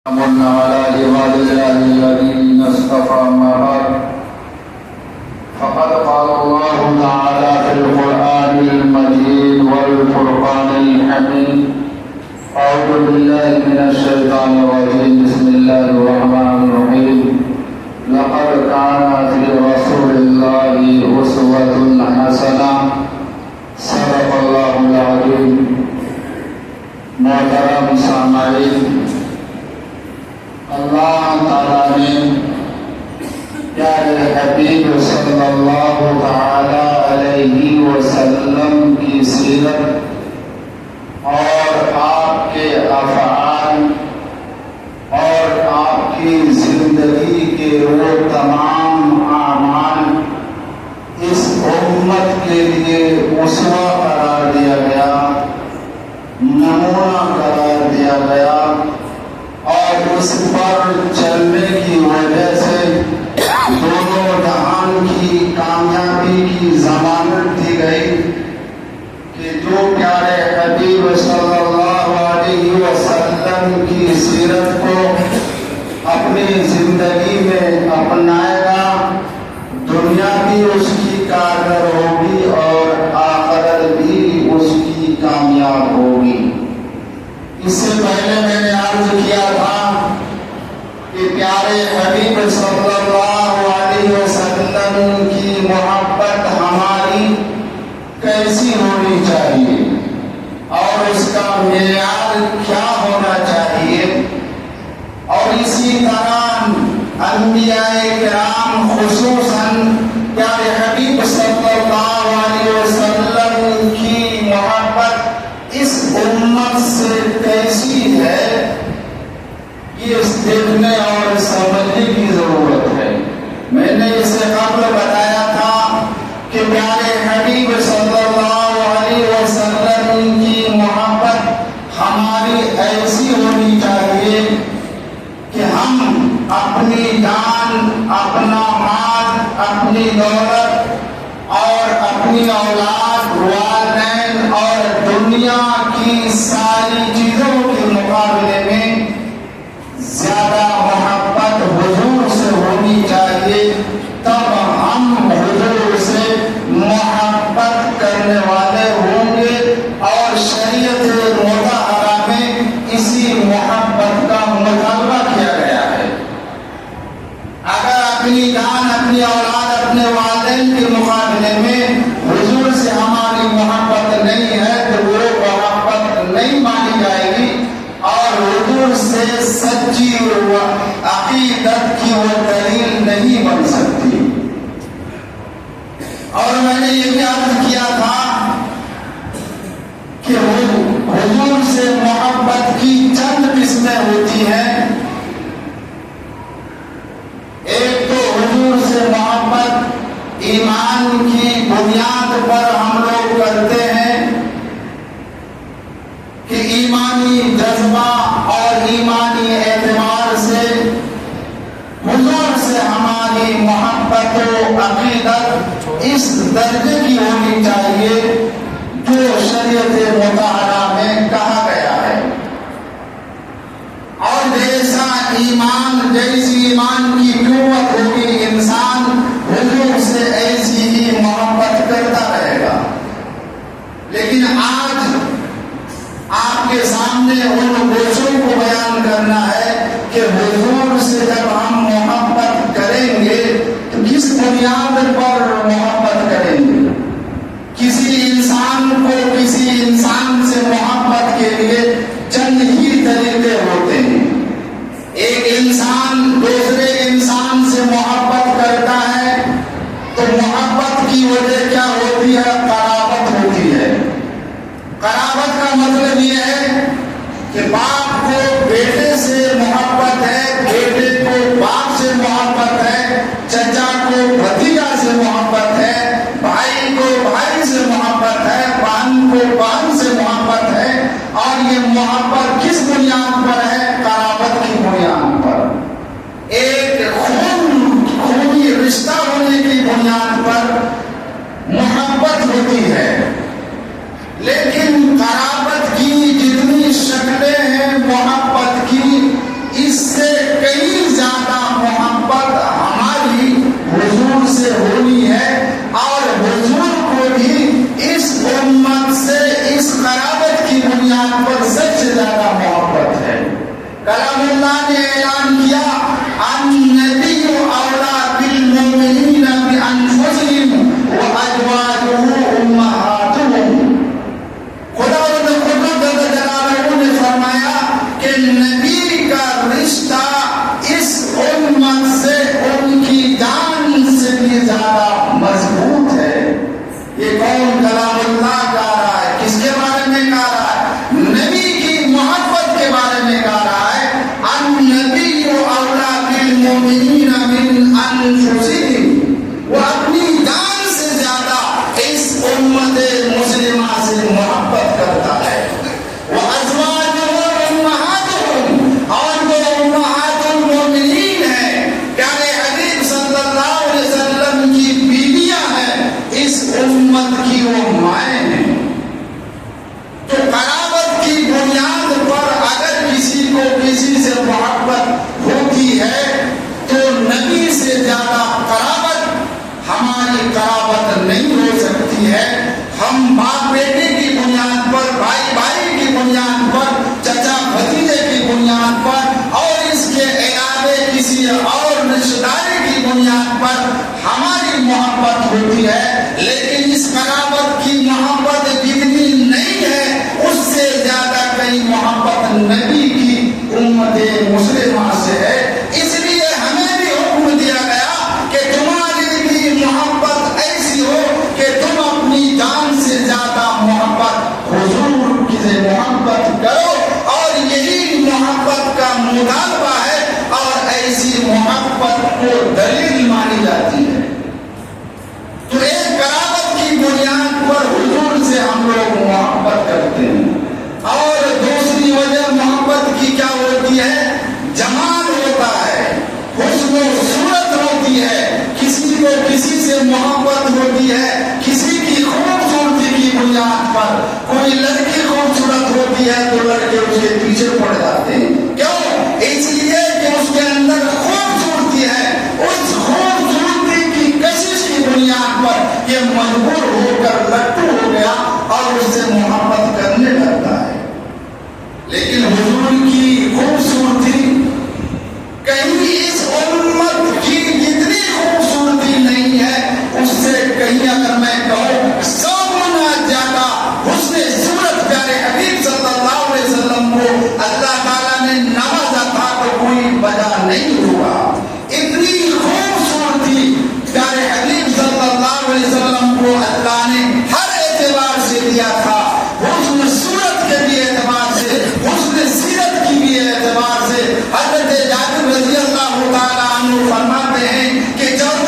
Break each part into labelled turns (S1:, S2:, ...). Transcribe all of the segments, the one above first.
S1: وسلام على عباد الله الذين اصطفى أما بعد فقد قال الله تعالى في القرآن المجيد والفرقان الحميد أعوذ بالله من الشيطان الرجيم بسم الله الرحمن الرحيم لقد كان في رسول الله أسوة حسنة صدق الله العظيم. محترم سامعین، اللہ تعالیٰ نے پیارے حبیب صلی اللہ تعالی علیہ وسلم کی سیرت اور آپ کے افعال اور آپ کی زندگی کے وہ تمام اعمال اس امت کے لیے اسوہ قرار دیا گیا، نمونہ قرار دیا گیا، اور اس پر چلنے کی وجہ سے دونوں جہان کی کامیابی کی ضمانت دی گئی کہ جو پیارے حبیب صلی اللہ علیہ وسلم کی سیرت کو اپنی زندگی میں اپنائے گا، دنیا بھی اس کی کارگر ہوگی اور آخرت بھی اس کی کامیاب ہوگی۔ اس سے پہلے میں نے عرض کیا تھا کہ پیارے حبیب صلی اللہ علیہ وسلم کی محبت ہماری کیسی ہونی چاہیے اور اس کا معیار کیا ہونا چاہیے، اور اسی طرح انبیاء کرام خصوصاً پیارے حبیب صلی اللہ علیہ وسلم کی محبت اس امت سے کیسی ہے، یہ دیکھنے اور سمجھنے کی ضرورت ہے۔ میں نے اسے قبل بتایا تھا کہ پیارے حبیب صلی اللہ علیہ وسلم کی محبت ہماری ایسی ہونی چاہیے کہ ہم اپنی جان، اپنا مال، اپنی دولت اور اپنی اولاد، والدین اور دنیا کی ساری چیزوں کے مقابلے میں زیادہ محبت حضور سے ہونی چاہیے، تب ہم حضور سے محبت کرنے والے ہوں گے، اور شریعت مطہرہ میں اسی محبت کا مطالبہ کیا گیا ہے۔ اگر اپنی جان، اپنی اولاد، اپنے والدین کے مقابلے میں حضور سے ہماری محبت نہیں ہے تو وہ محبت نہیں مانی جائے گی، اور حضور سے سچی عقیدت کی وہ دلیل نہیں بن سکتی۔ اور میں نے یہ بھی عرض کیا تھا کہ حضور سے محبت کی چند قسمیں ہوتی ہیں۔ ایک تو حضور سے محبت ایمان کی بنیاد پر ہم لوگ کرتے ہیں کہ ایمانی جذبہ اور ایمانی اعتبار سے حضور سے ہماری محبت و عقیدت اس درجے کی ہونی چاہیے جو شریعت مطہرہ میں کہا گیا ہے، اور جیسا ایمان، جیسی ایمان کی قوت ہوگی انسان حضور سے ایسی ہی محبت کرتا رہے گا۔ لیکن آج آپ کے سامنے ان گوشوں کو بیان کرنا ہے کہ حضور سے جب ہم محبت کریں گے تو کس بنیاد پر محبت کریں گے۔ کسی انسان کو کسی انسان سے محبت کے لیے چند ہی طریقے ہوتے ہیں۔ ایک انسان دوسرے انسان سے محبت کرتا ہے تو محبت کی وجہ کیا ہوتی ہے؟ قرابت ہوتی ہے۔ قرابت کا مطلب یہ ہے کہ باپ کو بیٹے سے محبت ہے، بیٹے کو کلام اللہ نے اعلان کیا النبی اولا بالمؤمنین بانفسهم وازواجہ امہاتہم. خدا جل جلالہ نے فرمایا کہ نبی کا رشتہ اس امت سے ان کی جان سے بھی زیادہ مضبوط ہے. یہ کون کلام اللہ کہہ رہا ہے؟ کس کے بارے میں کہہ رہا ہے؟ نبی کی محبت کے بارے میں کہہ رہا ہے. النبی اولا بالمؤمنین من انفسهم، وہ اپنی جان سے زیادہ اس امت مسلمہ سے محبت کرتا ہے. وازواجہ امہاتہم، اور وہ امہات المؤمنین ہیں، پیارے حبیب صلی اللہ علیہ وسلم کی بیویاں ہیں، اس امت کی وہ مائیں ہیں. تو قرابت کی بنیاد پر اگر کسی کو کسی سے محبت ہوتی ہے تو نبی سے زیادہ قرابت ہماری قرابت نہیں ہو سکتی ہے. ہم باپ بیٹے کی بنیاد پر، بھائی بھائی کی بنیاد پر، چچا بھتیجے کی بنیاد پر اور اس کے علاوہ کسی اور رشتہ داری کی بنیاد پر ہماری محبت ہوتی ہے، لیکن اس قرابت کی محبت جتنی نہیں ہے اس سے زیادہ کئی محبت نبی کی امت مسلمہ سے ہے. اس لیے ہمیں بھی حکم دیا گیا کہ تمہاری بھی محبت ایسی ہو کہ تم اپنی جان سے زیادہ محبت حضور کی سے محبت کرو، اور یہی محبت کا مطالبہ ہے اور ایسی محبت کو دلیل مانی جاتی ہے. تو ایک قرابت کی بنیاد پر حضور سے ہم لوگ محبت کرتے ہیں، اور دوسری وجہ محبت کی کیا ہوتی ہے؟ جمال ہوتا ہے، حسن و صورت ہوتی ہے. کسی کو کسی سے محبت ہوتی ہے کسی کی خوبصورتی کی بنیاد پر. کوئی لڑکی خوبصورت ہوتی ہے تو لڑکے اس کے پیچھے پڑ جاتے ہیں. کیوں؟ اس لیے کہ اس کے اندر خوبصورتی ہے. اس خوبصورتی کی کشش کی بنیاد پر یہ مجبور ہو کر لٹو ہو گیا اور اس سے محبت کرنے لگتا ہے. لیکن حضور کی خوبصورتی کہیں اس امت کی جتنی خوبصورتی نہیں ہے اس سے کہیں اگر میں کہوں 100 گنا زیادہ حسن صورت پیارے حبیب صلی اللہ علیہ وسلم کو اللہ تعالیٰ نے نوازا تھا تو کوئی وجہ نہیں ہوا. اتنی خوبصورتی پیارے حبیب صلی اللہ علیہ وسلم کو اللہ نے ہر اعتبار سے دیا تھا. حسن صورت کے بھی اعتبار سے، حسن سیرت کی بھی اعتبار سے. حضرت جابر رضی اللہ تعالیٰ عنہ فرماتے ہیں کہ جب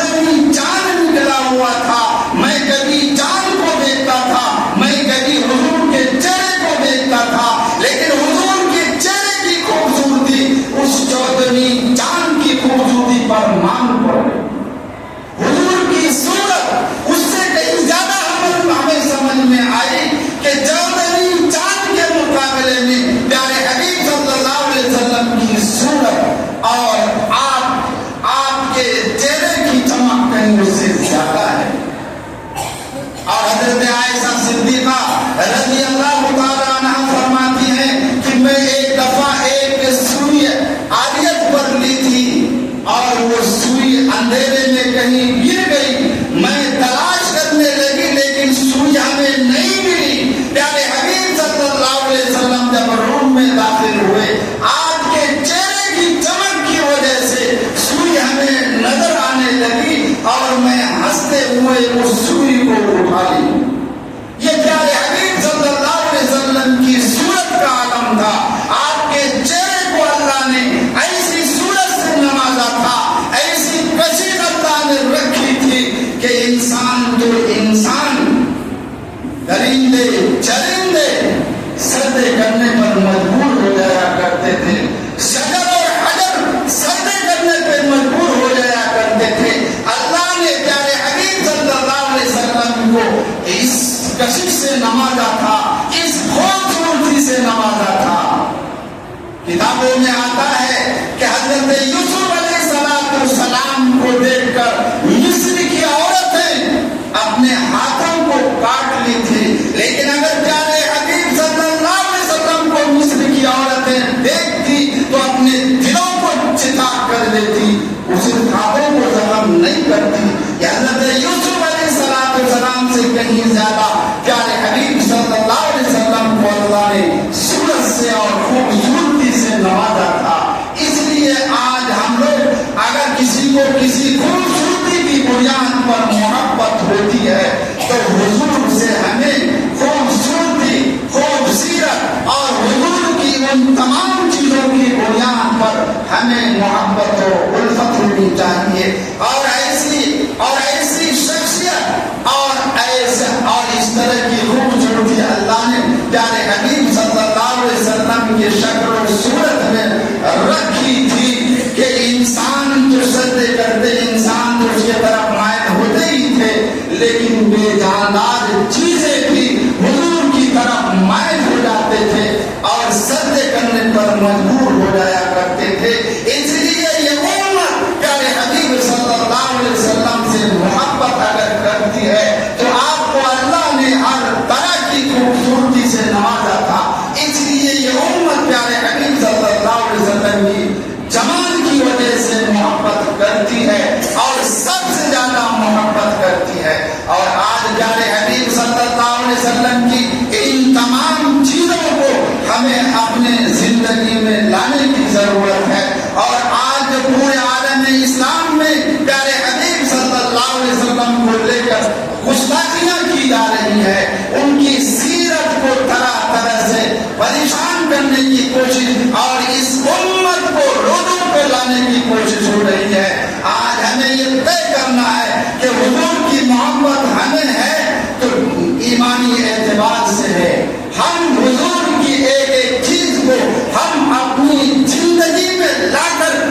S1: چاند نکلا ہوا تھا میں کبھی چاند کو دیکھتا تھا، میں کبھی حضور کے چہرے کو دیکھتا تھا، لیکن حضور کے چہرے کی خوبصورتی اس 14ویں چاند کی خوبصورتی پر مان پڑ گئی. حضور کی صورت اس سے کہیں زیادہ ہمیں سمجھ میں آئی کہ 14ویں چاند کے مقابلے میں پیارے حبیب صلی اللہ علیہ وسلم کی صورت اور آپ کے چہرے کی چمک کہیں اس سے زیادہ ہے. اور حضرت عائشہ صدیقہ رضی اللہ تعالیٰ عنہا فرماتی ہیں کہ میں ایک دفعہ ایک سوئی عاریت پر لی تھی اور وہ سوئی اندھیرے میں کہیں گر گئی. میں تلاش کرنے لگی لیکن سوئی ہمیں نہیں ملی. پیارے حبیب صلی اللہ علیہ وسلم جب روم میں داخل ہوئے آپ کے چہرے کی چمک کی وجہ سے سوئی ہمیں نظر آنے لگی اور میں ہنستے ہوئے اس سوئی کو اٹھا لی. یہ پیارے حبیب صلی اللہ علیہ وسلم کی صورت کا عالم تھا. آپ کے چہرے کو اللہ نے ایسی صورت سے نوازا تھا، ایسی کشش اللہ نے رکھی تھی کہ انسان تو انسان، درندے چرندے سجدے کرنے پر مجبور ہو جایا کرتے تھے. شجر اور حجر سجدے کرنے پر مجبور ہو جایا کرتے تھے. اللہ نے پیارے حبیب صلی اللہ اپنے دلوں کو چتا کر دیتی، اس خوابوں کو ختم نہیں کرتی. یہ حضرت یوسف علیہ السلام سے کہیں زیادہ پیارے حبیب صلی اللہ علیہ وسلم کو اللہ نے صورت سے اور خوبصورتی سے نوازا تھا. اس لیے آج ہم لوگ اگر کسی کو کسی خوبصورتی کی بنیاد پر محبت ہوتی ہے تو حضور سے ہمیں خوبصورتی، خوبصیرت اور حضور کی ان تمام چیزوں کی بنیاد پر ہمیں محبت و الفت ہونی چاہیے. اور ایسی شخصیت اور اس طرح کی خوبصورتی اللہ نے پیارے حبیب صلی اللہ علیہ وسلم کی شکل و صورت میں رکھی تھی کہ انسان جو سجدے کرتے، انسان جو اس کے طرف مائل ہوتے ہی تھے، لیکن بے جاندار چیزیں بھی حضور کی طرف مائل ہو جاتے تھے اور سجدے کرنے پر مجبور ہو جایا کرتے تھے. اس لیے یہ امت پیارے حبیب صلی اللہ علیہ وسلم سے محبت اگر کرتی ہے تو آپ کو اللہ نے ہر طرح کی خوبصورتی سے نوازا تھا. اس لیے یہ امت پیارے حبیب صلی اللہ علیہ وسلم کی جمال کی وجہ سے محبت کرتی ہے اور سب سے زیادہ محبت کرتی ہے. اور آج پیارے حبیب صلی اللہ علیہ وسلم کی ان تمام چیزوں کو ہمیں اپنے زندگی میں لانے کی ضرورت ہے. اور آج پورے عالم اسلام میں پیارے حبیب صلی اللہ علیہ وسلم کو لے کر گستاخیاں کی جا رہی ہے، ان کی سیرت کو طرح طرح سے پریشان کرنے کی کوشش اور اس امت کو روڈوں پہ لانے کی کوشش ہو رہی ہے. آج ہمیں یہ طے کرنا ہے کہ حضور کی محبت ہمیں ہے تو ایمانی اعتبار سے ہے. ہم حضور کی ایک ایک چیز کو ہم اپنی زندگی میں لا کر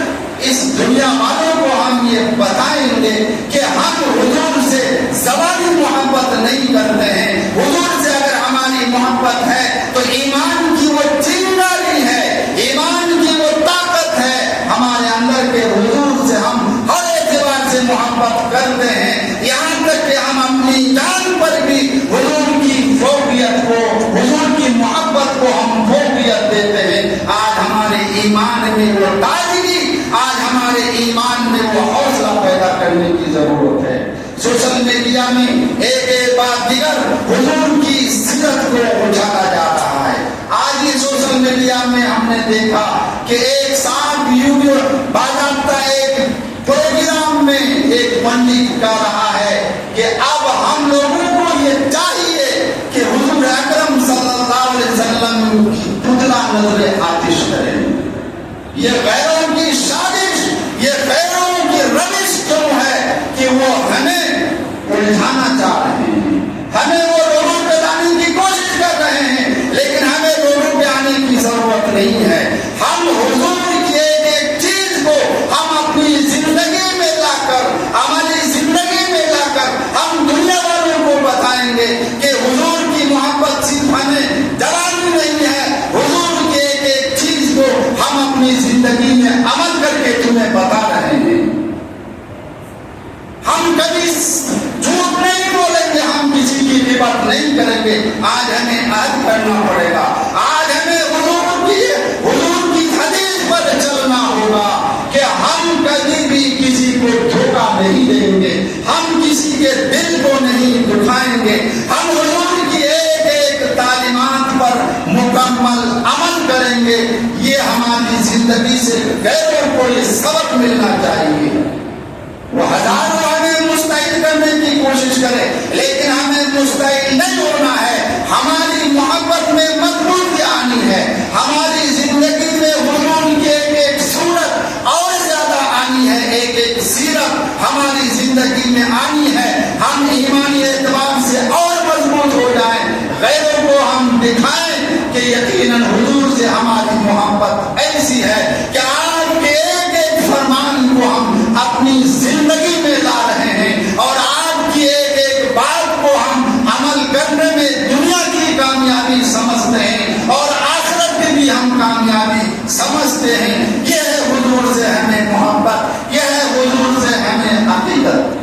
S1: اس دنیا والوں کو ہم یہ بتائیں گے کہ ہم حضور سے زبانی محبت نہیں کرتے ہیں. حضور سے اگر ہماری محبت ہے تو ایمان کی وہ چنگاری ہے، ایمان کی وہ طاقت ہے ہمارے اندر کے. حضور سے ہم ہر اعتبار سے محبت کرتے ہیں، یہاں تک کہ ہم اپنی جان پر بھی حضور کی فوقیت کو، حضور کی محبت کو ہم فوقیت دیتے ہیں. آج ہمارے ایمان میں وہ تازگی، آج ہمارے ایمان میں وہ حوصلہ پیدا کرنے کی ضرورت ہے. سوشل میڈیا میں ایک بار دیگر حضور کی سیرت کو اجالا جا رہا ہے. آج یہ سوشل میڈیا میں ہم نے دیکھا کہ ایک ساتھ ویڈیو باضابطہ ایک پروگرام میں ایک پنڈت کہہ رہا ہے کہ اب ہم لوگوں کو یہ چاہیے کہ حضور اکرم صلی اللہ علیہ وسلم کی پتلا نظر آتش کریں. یہ غیروں کی سازش، یہ غیروں کی روش کیوں ہے کہ وہ ہمیں الجھانا چاہ رہے ہیں، ہمیں وہ لوگوں پہ لانے کی کوشش کر رہے ہیں، لیکن ہمیں لوگوں پہ آنے کی ضرورت نہیں ہے. ہم حضور کی ایک ایک چیز کو ہم اپنی زندگی میں لا کر، ہماری زندگی میں لا کر ہم دنیا والوں کو بتائیں گے کہ حضور کی محبت صرف ہمیں جوانی نہیں ہے. حضور کی ایک ایک چیز کو ہم اپنی زندگی میں عمل کر کے تمہیں بتا رہے ہیں. ہم کبھی جھوٹ نہیں بولیں گے، ہم کسی کی غیبت نہیں کریں گے. آج ہمیں عہد کرنا پڑے گا، آج ہمیں حضور کی حدیث پر چلنا ہوگا کہ ہم کبھی بھی کسی کو دھوکہ نہیں دیں گے، ہم کسی کے دل کو نہیں دکھائیں گے. ہم حضور کی ایک ایک تعلیمات پر مکمل عمل کریں گے. یہ ہماری زندگی سے غیروں کو یہ سبق ملنا چاہیے. وہ ہزاروں ہمیں مستعد کرنے کی کوشش کرے، لیکن ہمیں مستعد نہیں ہونا ہے. ہماری محبت میں مضبوطی آنی ہے، ہماری زندگی میں حضور کی ایک ایک صورت اور زیادہ آنی ہے، ایک ایک سیرت ہماری زندگی میں آنی ہے. ہم ایمانی اعتبار سے اور مضبوط ہو جائیں، غیروں کو ہم دکھائیں کہ یقیناً حضور سے ہماری محبت ایسی ہے کہ آپ کے ایک ایک فرمان کو ہم اپنی زندگی میں لا رہے ہیں اور آپ کی ایک ایک بات کو ہم عمل کرنے میں دنیا کی کامیابی سمجھتے ہیں اور آخرت کی بھی ہم کامیابی سمجھتے ہیں. یہ ہے حضور سے ہمیں محبت، یہ ہے حضور سے ہمیں عقیدت.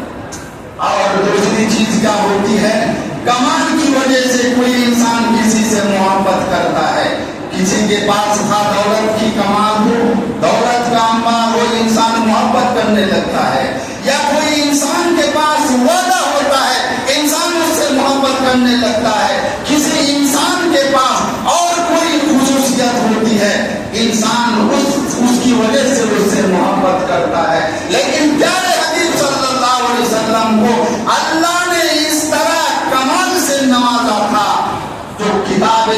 S1: اور دوسری چیز کیا ہوتی ہے؟ کمال کی وجہ سے کوئی انسان کسی سے محبت کرتا ہے. کسی کے پاس دولت کی کمال ہو، کرنے لگتا ہے، یا کوئی انسان کے پاس وعدہ ہوتا ہے انسان اس سے محبت کرنے لگتا ہے، کسی انسان کے پاس اور کوئی خصوصیت ہوتی ہے انسان اس کی وجہ سے اس سے محبت کرتا ہے. لیکن پیارے حبیب صلی اللہ علیہ وسلم کو اللہ نے اس طرح کمال سے نوازا تھا جو کتاب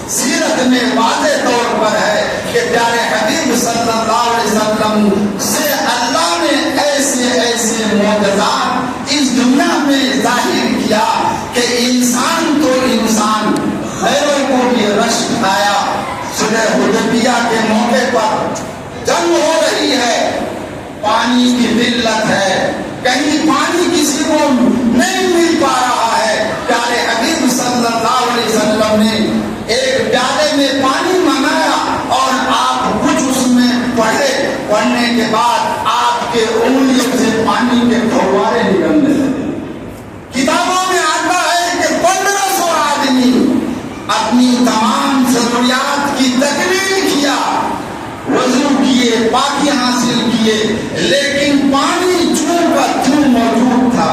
S1: سیرت میں واضح طور پر ہے کہ پیارے حبیب صلی اللہ علیہ وسلم سے اللہ نے ایسے ایسے معجزات اس دنیا میں ظاہر کیا کہ انسان تو انسان غیروں کو بھی رشک آیا. صلح حدیبیہ کے موقع پر جنگ ہو رہی ہے، پانی کی قلت ہے، کہیں پانی کسی کو نہیں مل پا رہا ہے. پیارے حبیب صلی اللہ علیہ وسلم نے ایک پیالے میں پانی منگایا اور آپ کچھ اس میں پڑھنے کے بعد آپ کے انگلیوں سے پانی کے فوارے نکلنے لگے. کتابوں میں آتا ہے کہ 1500 آدمی اپنی تمام ضروریات کی تکمیل کیا، وضو کیے، پاکی حاصل کیے، لیکن پانی چوں کا چوں موجود تھا.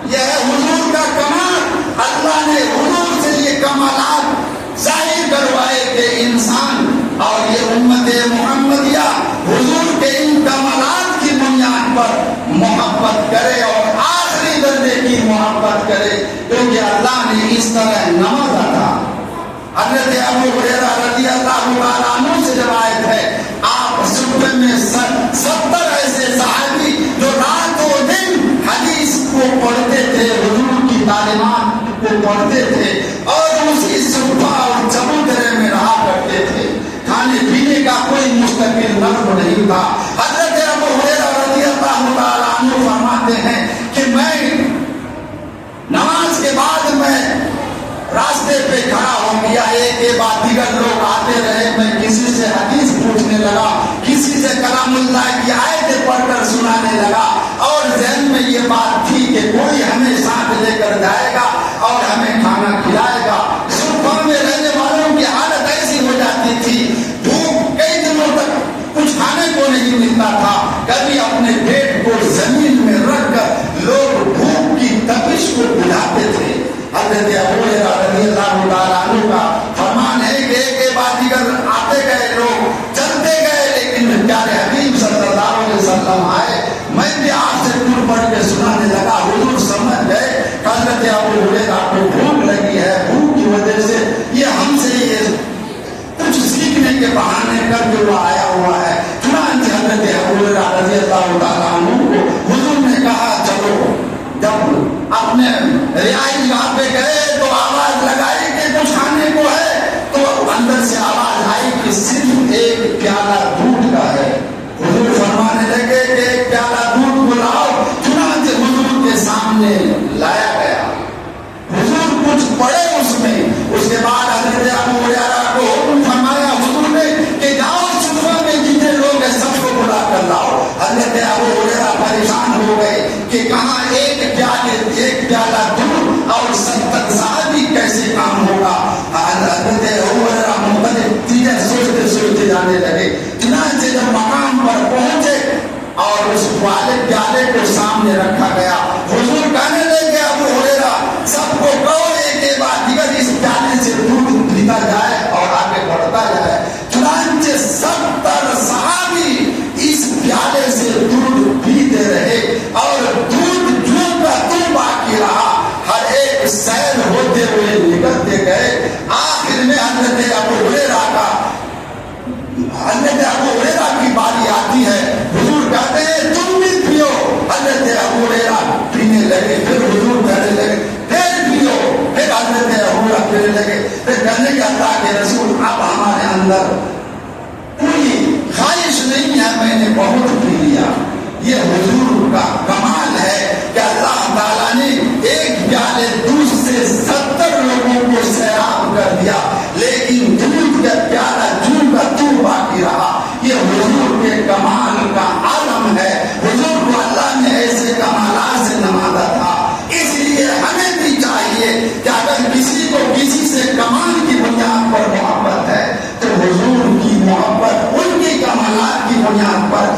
S1: یہ ہے حضور کا کمال. اللہ نے حضور سے یہ کمالات ظاہر کروائے کہ انسان اور یہ امت محمدیہ حضور کے ان کمالات کی بنیاد پر محبت کرے اور آخری درجے کی محبت کرے، کیونکہ اللہ نے اس طرح نوازا تھا. حضرت ابو ہریرہ رضی اللہ تعالیٰ عنہ سے روایت ہے، آپ صبح میں 70 ایسے صحابی جو رات و دن حدیث کو پڑھتے تھے، حضور کی تعلیمات کو پڑھتے تھے اور اسی صبح اور چبوترے میں رہا کرتے تھے. کھانے پینے کا کوئی مستقل نظم نہیں تھا. حضرت ابو ہریرہ رضی اللہ تعالیٰ عنہ فرماتے ہیں کہ میں نماز کے بعد میں راستے پہ کھڑا ہو گیا، ایک کے بعد دیگر لوگ آتے رہے، میں کسی سے حدیث پوچھنے لگا، کسی سے کلام اللہ کی آیتیں پڑھ کر سنانے لگا، اور ذہن میں یہ بات تھی کہ کوئی ہمیں ساتھ لے کر جائے گا اور ہمیں کھانا کھلائے گا. صبح میں رہنے والوں کی حالت ایسی ہو جاتی تھی، بھوک کئی دنوں تک کچھ کھانے کو نہیں ملتا تھا. کبھی اپنے پیٹ کو زمین میں رکھ کر لوگ بھوک کی تپش کو بجھاتے تھے. حضرت ابو ہریرہ رضی اللہ تعالیٰ عنہ کا فرمان ہے کہ ایک کے بعد دیگر آتے گئے، لوگ چلتے گئے، لیکن پیارے حبیب صلی اللہ علیہ وسلم آئے. میں بھی آپ سے ٹور پڑھ کے سنانے لگا. حضور سمجھ گئے حضرت ابو ہریرہ کو بھوک لگی ہے، بھوک کی وجہ سے یہ ہم سے یہ کچھ سیکھنے کے بہانے کر کے وہ آیا ہوا ہے. چنانچہ حضرت ابو ہریرہ رضی اللہ تعالیٰ عنہ کو حضور نے کہا چلو. جب اپنے رہائش گاہ پہ گئے تو آواز لگائی کہ کچھ کھانے کو ہے، تو اندر سے آواز آئی کہ صرف ایک پیالہ دودھ کا ہے. حضور فرمانے لگے کہ ایک پیالہ دودھ کو لاؤ. چنانچہ حضور کے سامنے لایا گیا. حضور کچھ پڑے اس میں. اس کے بعد حضرت ابو ہریرہ کو حکم فرمایا حضور نے کہ جاؤ صبح میں جتنے لوگ ہیں سب کو بلا کر لاؤ. حضرت ابو ہریرہ پریشان ہو گئے کہ کہاں ایک پیالہ دودھ اور 70 صحابی کیسے کام ہوگا. حضرت ابو ہریرہ مختلف چیزیں سوچتے سوچتے جانے لگے. چنانچہ جب مقام پر پہنچے اور اس پیالے کو سامنے رکھا گیا، حضور کہنے لگے ابو ہریرہ سب کو کہو ایک کے بعد دیگر اس پیالے سے دودھ پیتا جائے اور آگے بڑھتا جائے. چنانچہ 70 صحابی اس پیالے سے دودھ پیتے رہے اور دودھ جو کا تو باقی رہا. ہر ایک سیل ہوتے ہوئے نکلتے گئے. آخر میں حضرت ابو ہریرہ کی باری آتی ہے. حضور کہتے ہیں تم بھی پیو. حضرت ابو ہریرہ پینے لگے. پھر حضور کہنے لگے پھر پیو. پھر حضرت ابو ہریرہ پینے لگے. پھر کہنے کے اللہ کے رسول اب ہمارے اندر کوئی خواہش نہیں ہے، میں نے بہت پی لیا. یہ حضور کا کمال ہے کہ اللہ تعالیٰ نے ایک پیالے دودھ سے 70 لوگوں کو سیراب کر دیا، لیکن دودھ کا پیالہ جو کا تو باقی رہا. یہ حضور کے کمال کا عالم ہے. حضور کو اللہ نے ایسے کمالات سے نوازا تھا. اس لیے ہمیں بھی چاہیے کہ اگر کسی کو کسی سے کمال کی بنیاد پر محبت ہے تو حضور کی محبت ان کی کمالات کی بنیاد پر